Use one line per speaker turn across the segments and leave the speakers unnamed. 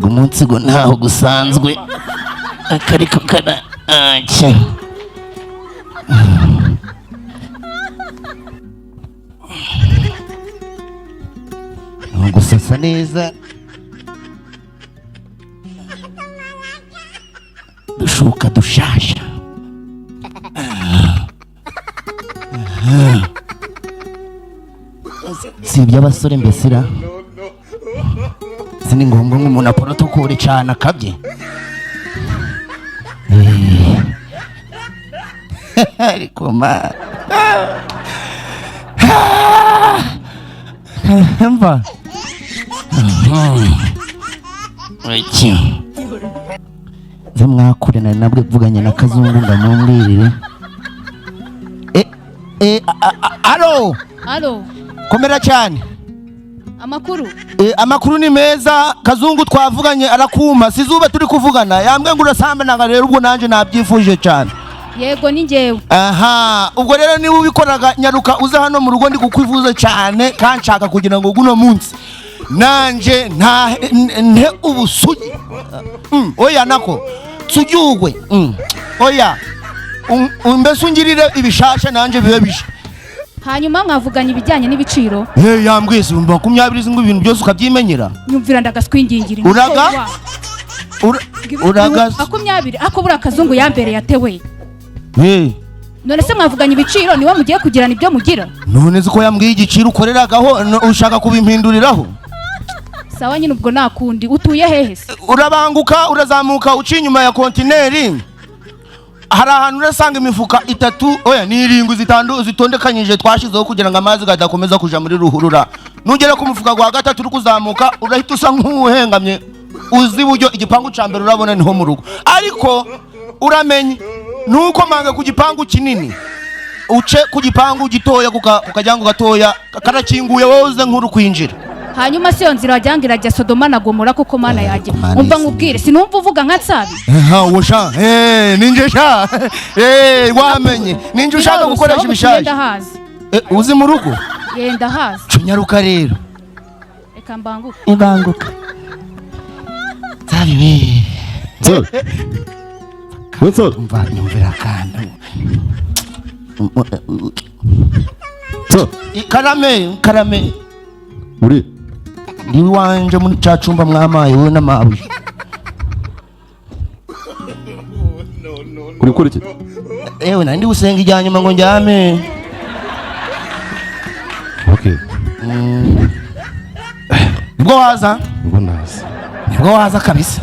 umunsi go ntaho gusanzwe akariko kana acha gusasa neza dushuka dushasha si iby'abasore mbesira sini ngombwa nk'umuntu aprotokole cyane akabye ariko ma mva iki ze mwakure nari nabwe vuganye na Kazungu ndamumbwirire
Alo
komera cyane
amakuru
amakuru ni meza Kazungu twavuganye arakuma sizuba turi kuvugana yambwe ngo urasamba nanga rero ubwo nanje nabyifuje cyane
yego ni ngewe
aha ubwo rero niba ubikoraga nyaruka uza hano mu rugo ndi kukwifuza cyane kanshaka kugira ngo guno munsi nanje nte ubusugi oya nako sujugwe oya mbese ungirire ibishasha nanje bibe bisha
hanyuma mwavuganye ibijyanye n'ibiciro
yambwise 20 ngo ibintu byose ukabyimenyera
nyumvira ndagaswingingire
uraga
20 ako bura Kazungu yambereye atewe none se mwavuganye ibiciro niwe mugiye kugirana ibyo mugira
none ziko yambwiye igiciro ukoreragaho ushaka kubimpinduriraho
sawa nyine ubwo nakundi utuye hehe se
urabanguka urazamuka uci inyuma ya kontineri hari ahantu urasanga imifuka 3 oya n'iringu zitondekanyije twashizeho kugira ngo amazi gadakomeza kuja muri ruhurura nugera ku mufuka gwa gatatu uri kuzamuka urahita usa nk'uhengamye uzi buryo igipangu ca mbere urabona niho mu rugo ariko uramenye nuko manga ku gipangu kinini uce ku gipangu gitoya kukajyango gatoya karakinguye wowe uze nkuru kwinjira
hanyuma siyo nzira wajyangira ajya Sodoma na Gomora kuko mana yajye umva nkubwire sinumva uvuga nka Nsabi
wosha ninje sha wamenye ninje ushaka gukoresha ibishaje uzi mu rugo
yenda hazi
cunyaruka rero
reka mbanguka
imbanguka Nsabi
What's
umva nyumvira kandi karame
uri
ni wanje muri cacumba mwamaye we n'amabuye
uri kuri iki
ewe nandi gusenga ijyanyuma ngo njyame
okay
nibwo waza
nibwo
waza kabisa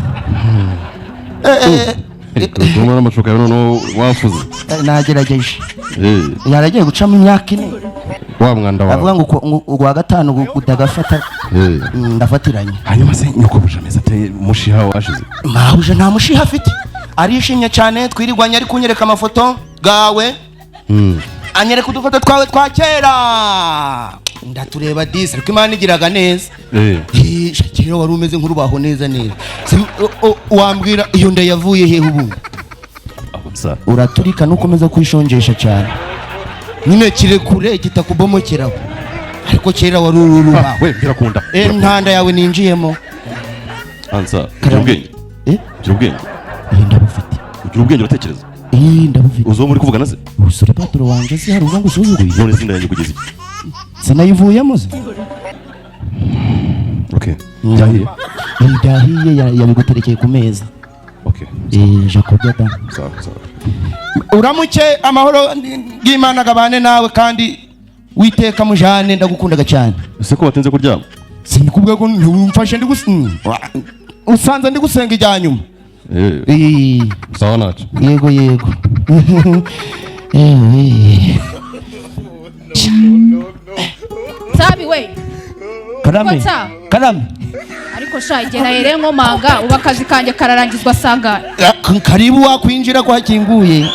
Rumara amashuka none wafuze
nagerageje yaragiye gucamo imyaka 4
wa mwanda wawe
avuga ngo ugwa gatanu gudagafata ndafatiranye
hanyuma se nyoko bujameza ate mushiha washize
mahuje nta mushiha afite arishimye cyane twirirwanye ari kunyereka amafoto gawe anyereka udufoto twawe twa kera ndatureba disi ariko Imana igiraga neza shakira wari umeze nk'urubaho neza wambwira iyo nda yavuye he ubu uraturika nukomeza kwishonjesha cyane nyine kirekure kitakubomokeraho ariko kera wari urubaho
we birakunda
ntanda yawe ninjiyemo
ansa ubwenge ubwenge
ndabufite
ugira ubwenge uratekereza
ndabufite
uzo muri kuvugana se
usure patro wanje si hari uzangu suzuguye
none sinda yanjye kugeza iki
sinayivuyemo se
okay yahiye
yabiguterekeye ku meza
okay
Jacob da
sawa
uramuke amahoro y'Imana gabane nawe kandi witeka mujane ndagukundaga cyane
ese ko batenze kuryama
sinikubwe ko ntumfashe ndi usanze ndi gusenga ijyanyuma
sawa nacho
yego
Sabi we
karame
ariko sha igera yere nkomanga uba akazi kanjye kararangizwa sanga
karibu wakwinjira ko hakinguye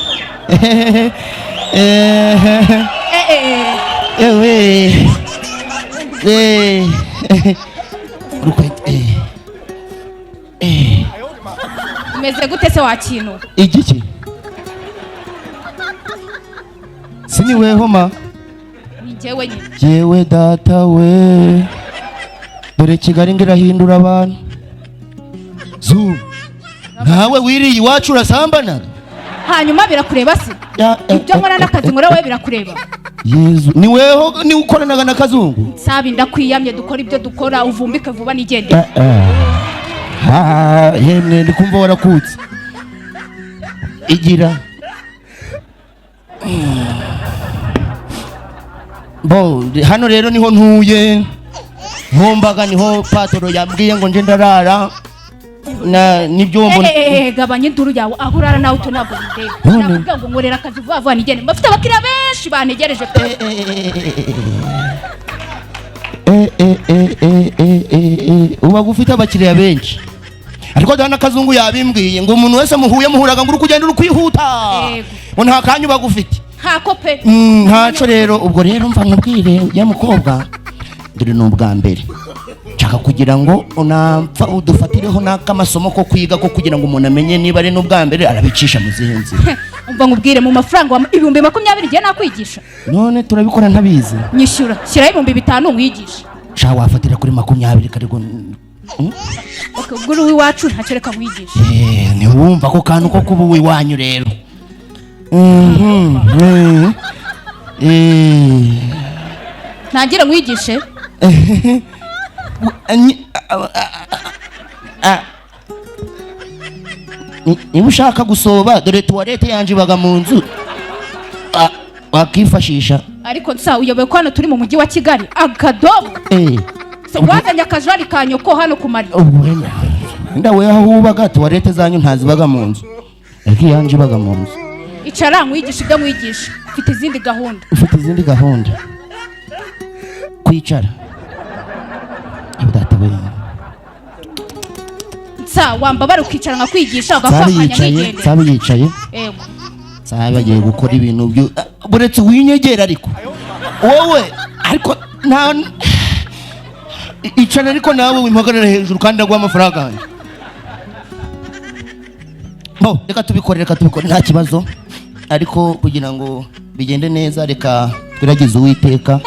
umeze gute se wakintu
igiki siniweho ma
njyewe nyine
jewe data we dore Kigali ngirahindura abantu Zungu nawe wiriye iwacu urasambana
hanyuma birakureba se ibyo nkora n'akazi nkora wowe birakureba
Yezu ni weho ni ukoranaga na Kazungu
sabi ndakwiyamye dukora ibyo dukora uvumbike vuba nigende
yemwe ndikumva warakutse igira bo hano rero niho ntuye nkombaga niho patoro yambwiye ngo nje ndarara na nibyo mbona
gabanye induru yawe aho urara nawe utonabwo ndebe navuga ngo nkorera akazi vuba vuba nigende bafite abakiriya benshi banegereje pe
uba gufite abakiriya benshi ariko dana Kazungu yabimbwiye ngo umuntu wese muhuye muhuraga ngo urukugenda urukwihuta ngo nta kanya uba gufite
ntako pe
ntaco rero ubwo rero mva nkubwire ya mukobwa dore n'ubwa mbere nshaka kugira ngo unapfa udufatireho n'akamasomo ko kwiga ko kugira ngo umuntu amenye niba ari n'ubwa mbere arabicisha mu zihe nzira
umva nkubwire mu mafaranga 2020 ngiye nakwigisha
none turabikora ntabizi
nyishyura shyiraho 5,000 nkwigisha
sha wafatira kuri 20 karigo
ukuguru w'iwacu ntacereka nkwigisha
ni wumva ko kantu ko kuba wiwanyu rero
ntagira nkwigishe
niba ushaka gusoba dore tuwarete yanje ibaga mu nzu wakifashisha
ariko nsa uyoboye ko hano turi mu mujyi wa Kigali akadobo wazanye akajari ka nyoko hano ku mari
ndawe aho ubaga tuwarete zanyu ntazibaga mu nzu ariko yanje ibaga mu nzu
icara nkwigisha ibyo nkwigisha ufite izindi gahunda
kwicara data we
nsa wambabara ukicara nkakwigisha ugafashanya nkigende
sabe yicaye
yego
sabe agiye gukora ibintu byo buretse winyegera ariko wowe ariko nta icara ariko nawe wimpagarara hejuru kandi agwa amafaranga yanjye bo reka tubikore nta kibazo ariko kugira ngo bigende neza reka twiragize Uwiteka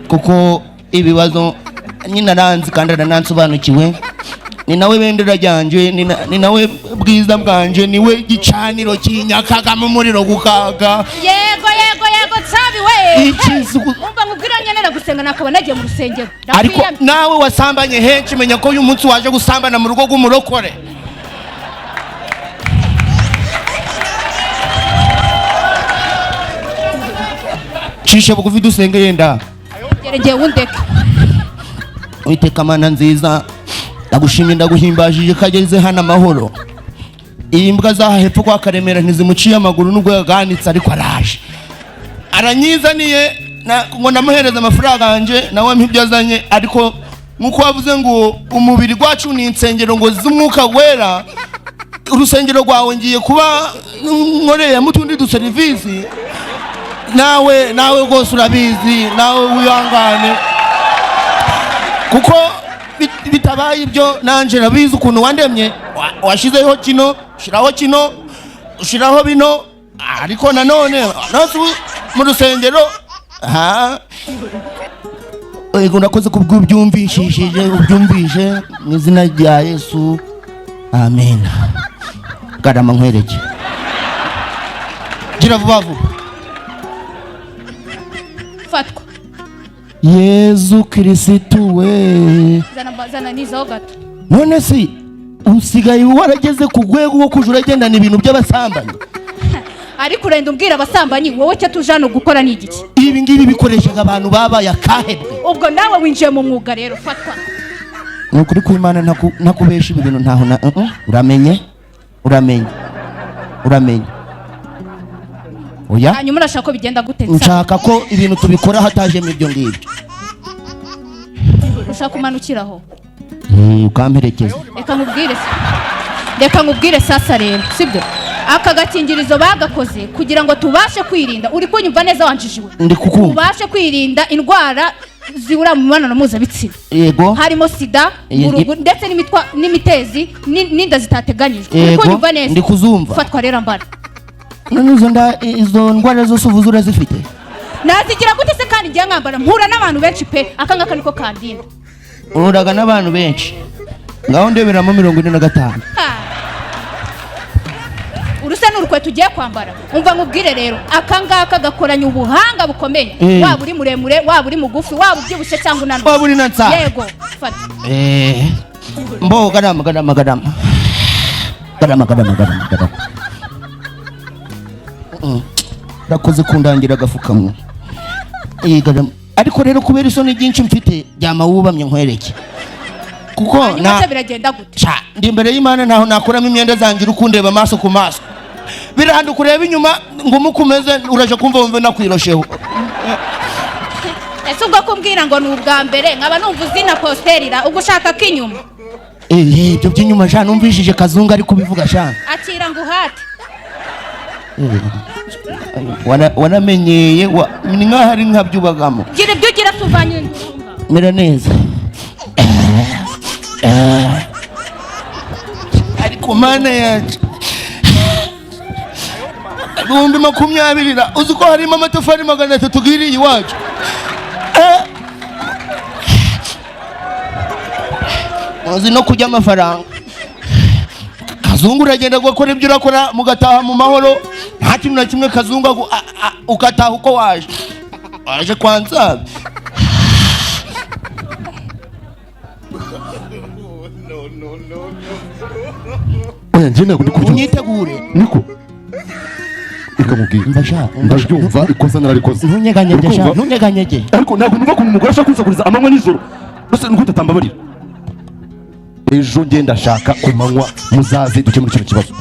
kuko ibibazo nyina nanzi kandi aranansobanukiwe ni nawe bendera ryanje ni nawe bwiza bwanje niwe gicaniro kinyakaga mu muriro gukaga
yego tsabi we umva nkubwiranye nera gusenga nakaba nagiye mu rusengero
ariko nawe wasambanye henshi menya ko uyu munsi waje gusambana mu rugo rw'umurokore cishe bugufi dusenge yenda
gerengeye wundeke
Uwiteka Mana nziza ndagushimye ndaguhimbajije kageze hano amahoro iyi mbwa zaha hepfo kwa Karemera ntizimuciye amaguru nubwo yaganitse ariko araje aranyizaniye ngo ndamuhereza amafaranga yanje nawe mpibyo azanye ariko nkuko wavuze ngo umubiri gwacu ni insengero ngo z'umwuka wera urusengero rwawe ngiye kuba nkoreye mu tundi duserivisi nawe rwose urabizi nawe wihangane kuko bitabaye ibyo nanje nabizi ukuntu wandemye washizeho kino ushiraho bino ariko nanone nasu mu rusengero ego nakoze kubwubyumvishishije ubyumvishe mu izina rya Yesu amen garama nkwereke gira vuba
fatwa
Yezu Kirisitu we
zana nizaho gato
none si usigaye warageze ku rwego rwo kujura agendana ibintu by'abasambanyi
ariko urenda umbwira abasambanyi wowe cyo tujana gukora ni igiki
ibi ngibi bikoreshaga abantu babaye akahebwe
ubwo nawe winjiye mu mwuga rero fatwa
nukuri ku Imana nakubesha ibi bintu ntaho uramenye oya
hanyuma urashaka ko bigenda gute
nshaka ko ibintu tubikora hatajemo ibyo ngibyo
ushaka kumanukiraho
ukamperekeza
reka nkubwire sasa rero sibyo aka gakingirizo bagakoze kugira ngo tubashe kwirinda uri kunyumva neza wanjijiwe tubashe kwirinda indwara zibura mu mibonano mpuzabitsina
yego
harimo sida ndetse n'imitezi n'inda zitateganyijwe uri kunyumva neza
ndi kuzumva
fatwa rero mbara
none izo ndwara zose uvuze urazifite
nazigira gute se kandi ngiye nkambara mpura n'abantu benshi pe aka ngaka niko kandinda
uhuraga n'abantu benshi ngaho ndeberamo 45.
urusa n'urukweto ugiye kwambara umva nkubwire rero akangaka gakoranye ubuhanga bukomeye waba uri muremure waba uri mugufi waba ubyibushye cyangwa unanutse
waba uri natsa
yego fata
mbo gadama rakoze kundangira agafukamwe gadama ariko rero kubera isoni byinshi mfite byama wubamye nkwereke kuko
na biragenda gute
ndi imbere y'Imana naho nakuramo imyenda zangira ukundeba amaso ku maso birahanda kureba inyuma ngo mukumeze uraje kumva wumve nakwirosheho
ese ubwo kumbwira ngo ni ubwa mbere nkaba numva uzina posterira ubwo ushaka k'inyuma
ibyo by'inyuma sha numvishije Kazungu ari kubivuga sha
akira ngo uhate
wanamenyeye ni nkaho ari nkabyubagamo
gira ibyo ugira tuvanye
mera neza ariko mana yacu 2020 uzi ko harimo amatafari 300 giriye iwacu uzi no kujya amafaranga Kazungu uragenda gukora ibyo urakora mugataha mu mahoro nta kintu na kimwe Kazungu ukataha uko waje kwanza
oya njye ntabwo ndikubyo
unyitegure
niko ikamubwira ndabyumva ikosa nararikoze
ntunyeganyege
ariko ntabwo numva ukuntu umugore ashaka kunsakuriza amanywa nijoro rwose nuko utatambabarira ejo ngenda ashaka ku manywa muzaze dukemura kino kibazo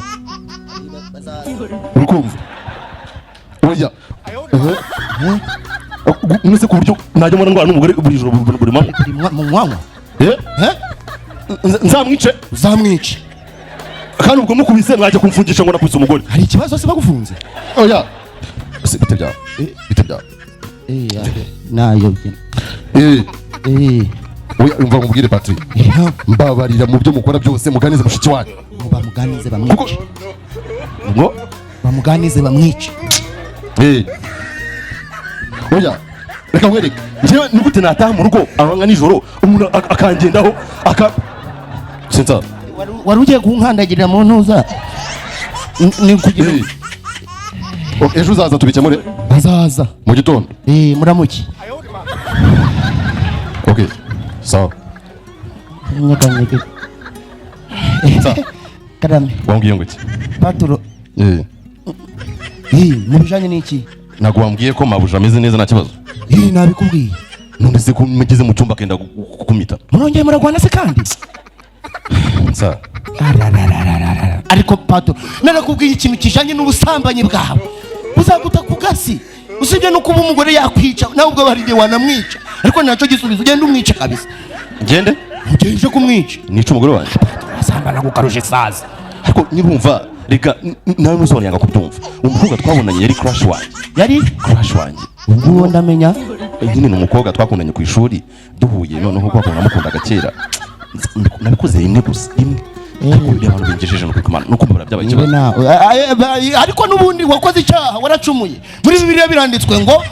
urikumva oya mwese ku buryo najya mbona ndwara n'umugore buri joro buri manywa
mu mwanywa
nzamwice
uzamwice
kandi ubwo mukubise mwajya kumfungisha ngo nakubise umugore
hari ikibazo se bagufunze
oya bite byawe
nayo
oya umva nkubwire Patrick mbabarira mu byo mukora byose muganize mushiki wanyu
bamuganize bamwice
ngo
bamuganize bamwice
oya reka nkwereke njyewe nigute nataha mu rugo abanga nijoro umuntu akangendaho sinza
wari ugiye kunkandagirira mu ntuza ni kugira
ejo uzaza tubikemure
azaza
mu gitondo
muramuki
okay sawa
nyeganyege Karame
wambwiye ngo iki
Paturo mu bijanye n'iki
ntabwo wambwiye ko mabuja ameze neza nta kibazo
nabikubwiye
none se ko mugeze mu cyumba akenda kukumita
murongeye muragwana se kandi ariko Paturo narakubwiye ikintu kijanye n'ubusambanyi bwawe uzaguta ku gasi usibye no kuba umugore yakwica nawe ubwo bari gihe wanamwica ariko nacyo gisubizo ugenda umwica kabisa
ngende
ugejeje kumwica
nica umugore wanjye
asambana gukaruje saza
ariko nibumva reka nawe nuzone yanga kubyumva umukobwa twabonanye yari crush wanjye
ubwo ndamenya
nyine n'umukobwa twakundanye ku ishuri duhuye noneho ko namukundaga kera nabikoze rimwe gusa rimwe ariko bya bantu bingejeje no kwikumana no kumva byabaye ikibazo
ariko nubundi wakoze icyaha waracumuye muri Bibiliya biranditswe ngo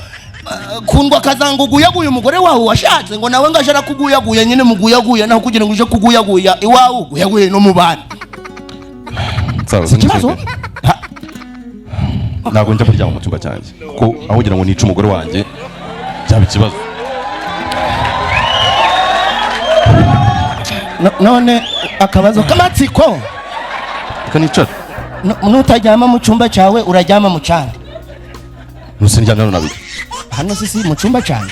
kundwa kazanguguyaguye umugore wawe washatse ngo nawe ngaje arakuguyaguye nyine muguyaguye naho kugira ngo uje kuguyaguya iwawe uguyaguye no mubana
ikibazo ntabwo njya kuryama mu cyumba cyanjye kuko aho ugira ngo nice umugore wanjye byaba ikibazo
none akabazo k'amatsiko
kanicara
nutajyama mu cyumba cyawe urajyama mu cyane
nusinjyana hano nabiri
hano sisi mu cyumba cyane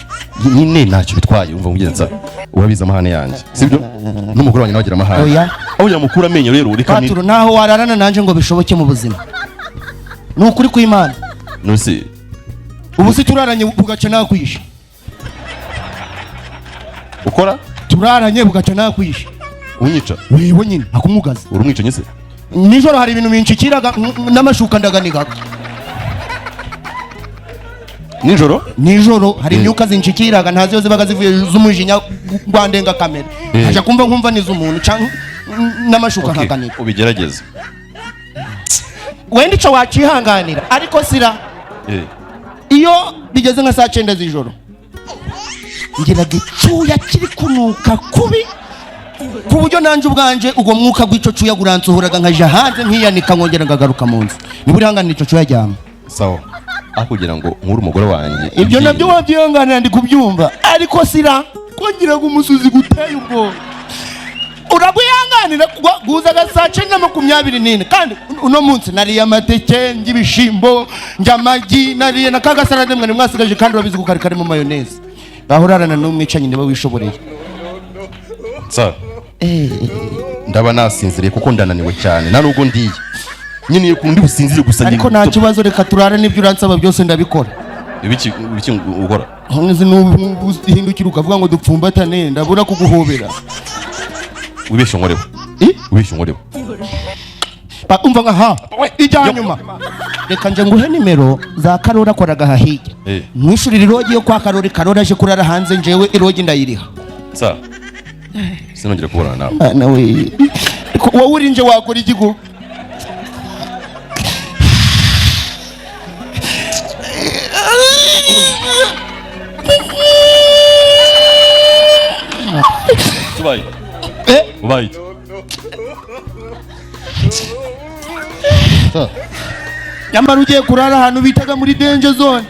nyine ntacyo bitwaye umva mugenza urabiza amahane yanjye sibyo n'umugore wanjye nawe agira amahane
oya
aho ugira mukura amenyo rero reka
Paturo naho wararana nanje ngo bishoboke mu buzima ni ukuri kw'Imana
nusi
ubu si turaranye bugaca nakwisha
ukora
turaranye bugaca nakwisha
unyica
wewe nyine akumugaza
urumwica nyise
nijoro hari ibintu binshikiraga n'amashuka ndaganigaga nijoro hari imyuka zinshikiraga ntazi yose baga zivuye z'umujinya rwandenga kamera aje kumva nkumva nizo umuntu cyangwa n'amashuka nkaganiga
ubigerageza
wenda ico wacihanganira ariko sira iyo bigeze nka saa 9 z'ijoro ngira gicuya kiri kunuka kubi ku buryo nanje ubwanje ubwo mwuka gw'ico cuya guransohoraga nkaja hanze nkiyanika nkongera ngagaruka mu nzu niburi hangana ico cuya ryama
sawa akugira ngo nkuru umugore wanjye
ibyo nabyo wabyihanganira ndi kubyumva ariko sira kongira ngo umusuzi guteye ubwo urabwihanganira guza gasace na 24 kandi uno munsi nariye amateke ngibishimbo njamagi nariye na kagasarade mwe mwasigaje kandi urabizi ko kari mu mayonnaise bahurarana n'umwicanyi niba wishoboreye
sawa ndaba nasinziriye kuko ndananiwe cyane na nubwo ndiye nyine kundi businzire gusa
ariko nta kibazo reka turare n'ibyo uransaba byose ndabikora
ibiki ukora
nzi n'uhindukira ukavuga ngo dupfumbatane ndabura kuguhobera
wibeshe nkoreho wibeshe nkoreho
umva nka ha ijya nyuma reka nje nguhe nimero za Karora akoraga hahijya mwishurira irogi yo kwa Karora aje kurara hanze njewe irogi ndayiriha
sa sinongera kubona nawe
nawe wowe uri nje wakora igigo
Tubaye ubaye
nyamara ugiye kurara ahantu bitaga muri danger zone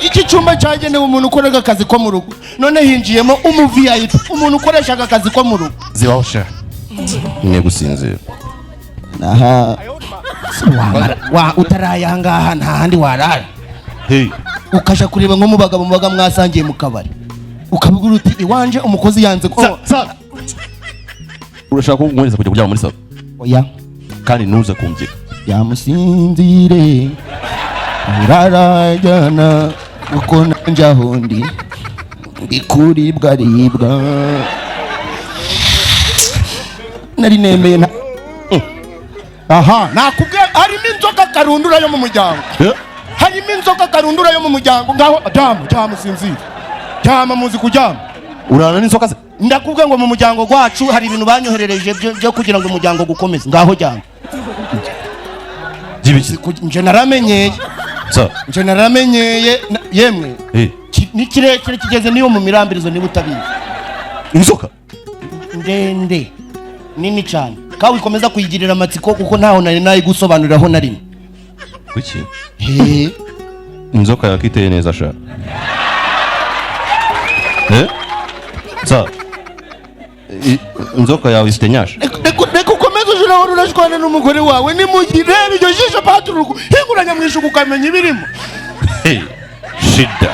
iki cyumba cyagenewe umuntu ukoraga akazi ko mu rugo none hinjiyemo umuviyayi umuntu ukoreshaga akazi ko mu rugo
zibaho sha ne gusinzira
aha wa utaraya ngaha nta handi warara ukaja kureba nko mu bagabo mubaga mwasangiye mu kabari ukabwira uti iwanje umukozi yanze ko
urashaka kumwereza kujya kuryama muri salo
oya
kandi nuza kumbyira
yamusinzire urarajyana uko nanje aho ndi kuribwa nari nemeye na aha nakubwiye harimo inzoka karundura yo mu muryango harimo inzoka karundura yo mu muryango ngaho jama sinzira jama muzi kujyama
urana n'inzoka se
ndakubwiye ngo mu muryango gwacu hari ibintu banyoherereje byo kugira ngo umuryango gukomeze ngaho jama
jibiki
nje naramenyeye nje naramenyeye yemwe ni kirekire kigeze niyo mu mirambirizo niba utabizi
inzoka
ndende nini cyane kawe ikomeza kuyigirira amatsiko kuko ntaho nari nayi gusobanuriraho na rimwe
kuki inzoka yakiteye neza sha inzoka yawe ifite nyasha
reka ukomeze ujura wari urashwana n'umugore wawe nimugire iryo jisho paturuku hinguranya mu ishuka ukamenya ibirimo
shida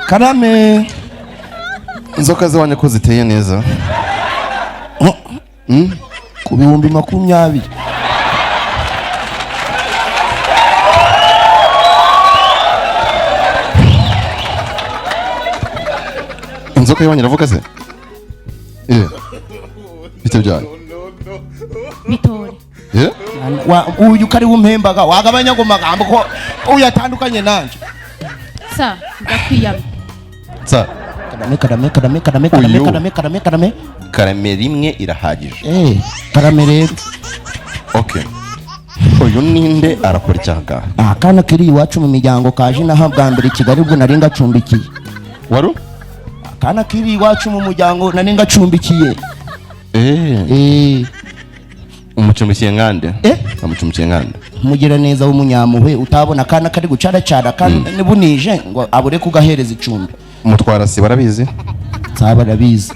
Karame
inzoka z'iwanyu ko ziteye neza
ku 2020
inzoka y'iwanyu iravuga se bite byanyu
bitore
uyu kari wumpembaga wagabanya ngo magambo ko uyatandukanye nanje
ndakwiyama
karame rimwe irahagije
karame rero
okay uyu ninde arakora icyaha
akana kiri iwacu mu miryango kaje naha bwa mbere Kigali ubwo nari ngacumbikiye
waru
akana kiri iwacu mu muryango nari ngacumbikiye
umucumbikiye ngande amucumbikiye ngande
mugira neza w'umunyampuhwe utabona akana kari gucaracara kandi nibunije ngo abure kugahereza icumbi
umutwara si barabizi
barabizi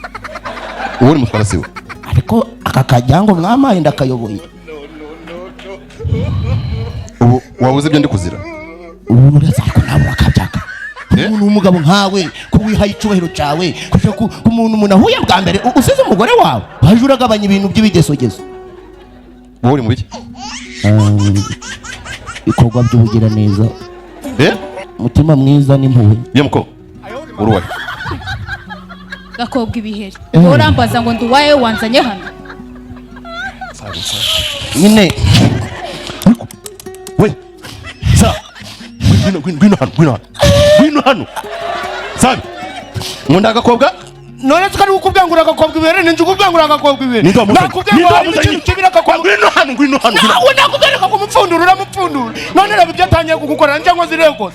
uwo mutwara si we
ariko aka kajyango mwamaye ndakayoboye
ubu wabuze ibyo ndi kuzira
ubu uretse ariko nawe urakabyaka umuntu w'umugabo nkawe ko wihaye icyubahiro cyawe kuja ku umuntu ahuye bwa mbere usize umugore wawe waje uragabanya ibintu by'ibigesogezo
wowe uri mu biki
ibikorwa by'ubugira neza umutima mwiza n'impuhwe
yemuko uruwaye
gakobwa ibiheri urambaza ngo nduwaye wanzanye hano
nyine
we ngwino hano sabe nkunda agakobwa
none tukari ukubwira ngo uragakobwa ibere ninje ukubwira ngo uragakobwa ibere nakubwira ngo hari ikintu kibira akakobwa
ngwino hano
aho nakubwira ko kumupfundura uramupfundura none reba ibyo atangiye kugukora nje ngo zireko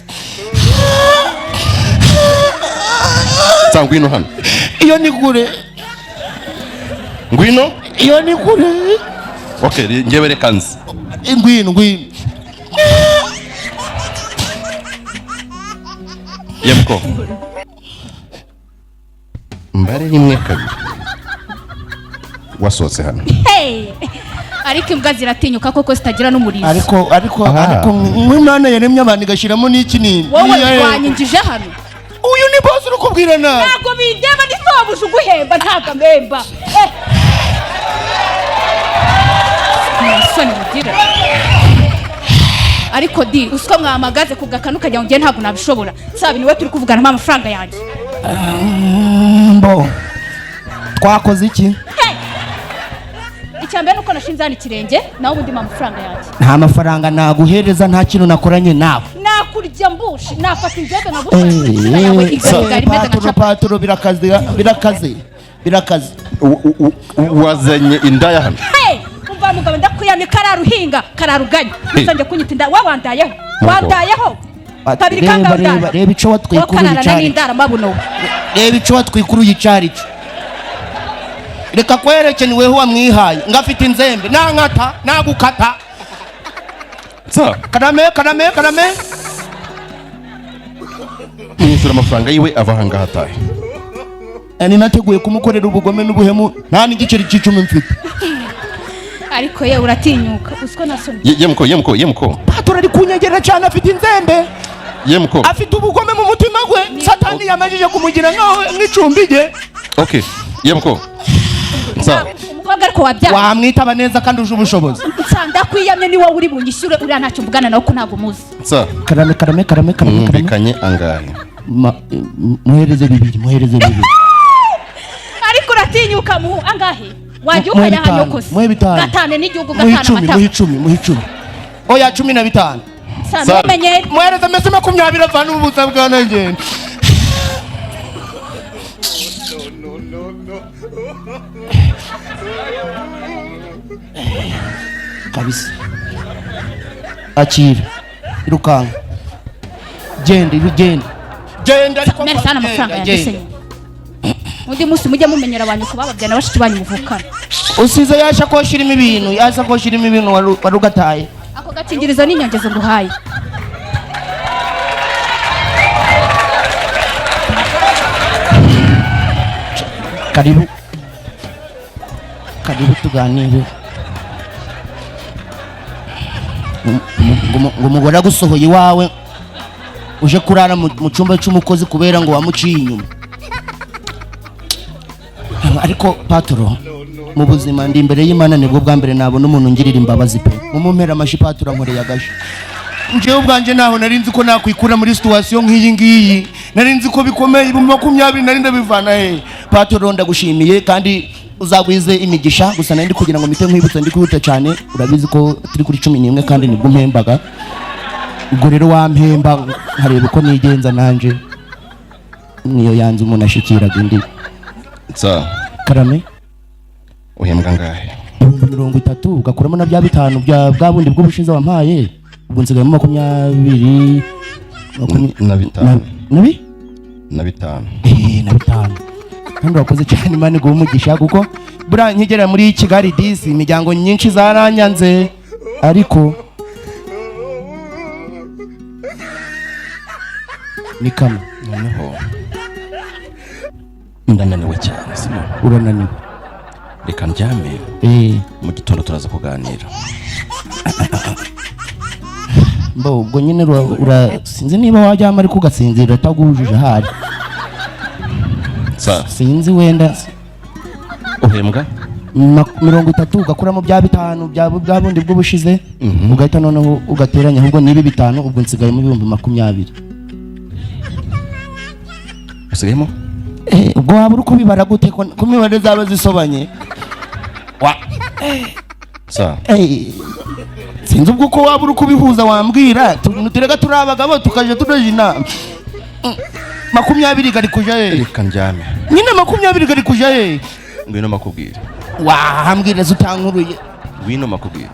ngwino hano
iyo ni kure
ngwino
iyo ni kure
okay ngewe reka nzi
ngwino
yemko mbare rimwe kabiri wasohotse hano
ariko imbwa ziratinyuka koko zitagira n'umurizo
ariko nk'Imana yaremye abantu igashiramo n'ikinini
wowe wanyinjije hano
uyu ni boss uri kubwira nawe
ntabwo bindeba nisobuje uguhemba ntabwo amemba soni mugira ariko di usiko mwamagaze ku gakanu kajya ngo ntabwo nabishobora sabi niwe turi kuvugana nta mafaranga yanjye
mbo twakoze iki
icyambere nuko nashinze hano ikirenge nawe ubundi amafaranga yanjye
nta mafaranga naguhereza nta kintu nakoranye nawe
nakurya mbushi nafata inzoga nagusha yawe igaragara imeze nka
paturo birakaze
wazanye indaya hano
umva mugabo ndakuyamye kararuhinga kararuganya uzanje kunyita inda wandayeho kabiri kanga
reba ico watwikuruye icari reba ico watwikuruye icari reka kwereke niweho wamwihaye ngafite inzembe nankata nagukata karame
mwishyura amafaranga yiwe ava ahangaha atahe
ni nateguye kumukorera ubugome n'ubuhemu nta n'igiceri c'icumi mfite
ariko yewe uratinyuka usiko nasoni
yemko
patoro ari kunyegera cyane afite inzembe
yemko
afite ubugome mu mutima gwe satani yamajije kumugira nk'icumbi rye
okay yemko
umukobwa ariko wabyara
wamwitaba neza kandi uje ubushobozi
nsanga kwiyamye ni wowe uri bunyishyure uriya ntacyo mvugana nawe ko ntabwo muzi
karame
mwumvikanye angahe
muhereze bibiri
ariko uratinyuka mu angahe wajya ukajya hano yokoze gatane n'igihugu gatanu amata
muhe icumi oya 15
mumenye
muhereze mbese 20 avana ububuza bwa nagenda kabisa akira irukanga genda
ariko sana amafaranga yagisenye undi musi mujye mumenyera abantu kubababyana bashiki banyu muvukana
usize yashakoshi irimo ibintu warugataye
ako gakingirizo n'inyongezo nguhaye
karibu tuganire ngo umugore agusohoye iwawe uje kurara mu cyumba cy'umukozi kubera ngo wamuciye inyuma ariko paturo mu buzima ndi imbere y'Imana nibwo bwa mbere nabona umuntu ngirira imbabazi pe mumumpera amashi paturo nkoreye agaje njewe ubwanje naho nari nzi ko nakwikura muri situation nk'iyi ngiyi nari nzi ko bikomeye mu 20 nari ndabivana paturo ndagushimiye kandi uzagwize imigisha gusa nandi kugira ngo mite nkwibutsa ndi kwihuta cyane urabizi ko turi kuri 11 kandi nibwo mpembaga ubwo rero wampemba nkareba uko nigenza nanje niyo yanze umuntu ashikiraga indi karame
uhembwa ngahe
30 ugakuramo na bya 5 bwa bundi bw'ubushize wampaye ubwo nsigaye 20 na bitanu kandi wakoze cyane Imana iguhe umugisha kuko buriya nkigera muri Kigali disi imiryango nyinshi zaranyanze ariko ni kama
noneho ndananiwe cyane sibyo
urananiwe
reka ndyame mu gitondo turaza kuganira
mbo ubwo nyine sinzi niba wajyama ariko ugasinzira atagujuje hari sinzi wenda
uhembwa
30 ugakuramo bya 5 bwa bundi bw'ubushize ugahita noneho ugateranya ahubwo nibi 5 ubwo nsigayemo 20
usigayemo
ubwo waba uri kubibara gute ko mibare zaba zisobanye sinzi ubwo ko waba uri kubihuza wambwira turega turi abagabo tukaje tunoje inama 20 gari kuja he
reka njyame
nyine 20 gari kuja he
ngwino makubwira
wahambwira zutankuruye
ngwino makubwira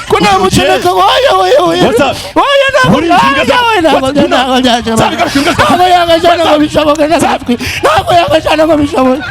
kuna mucheneka oya ntabwo yagajana ngo bishoboke ntabwo yagajana ngo bishoboke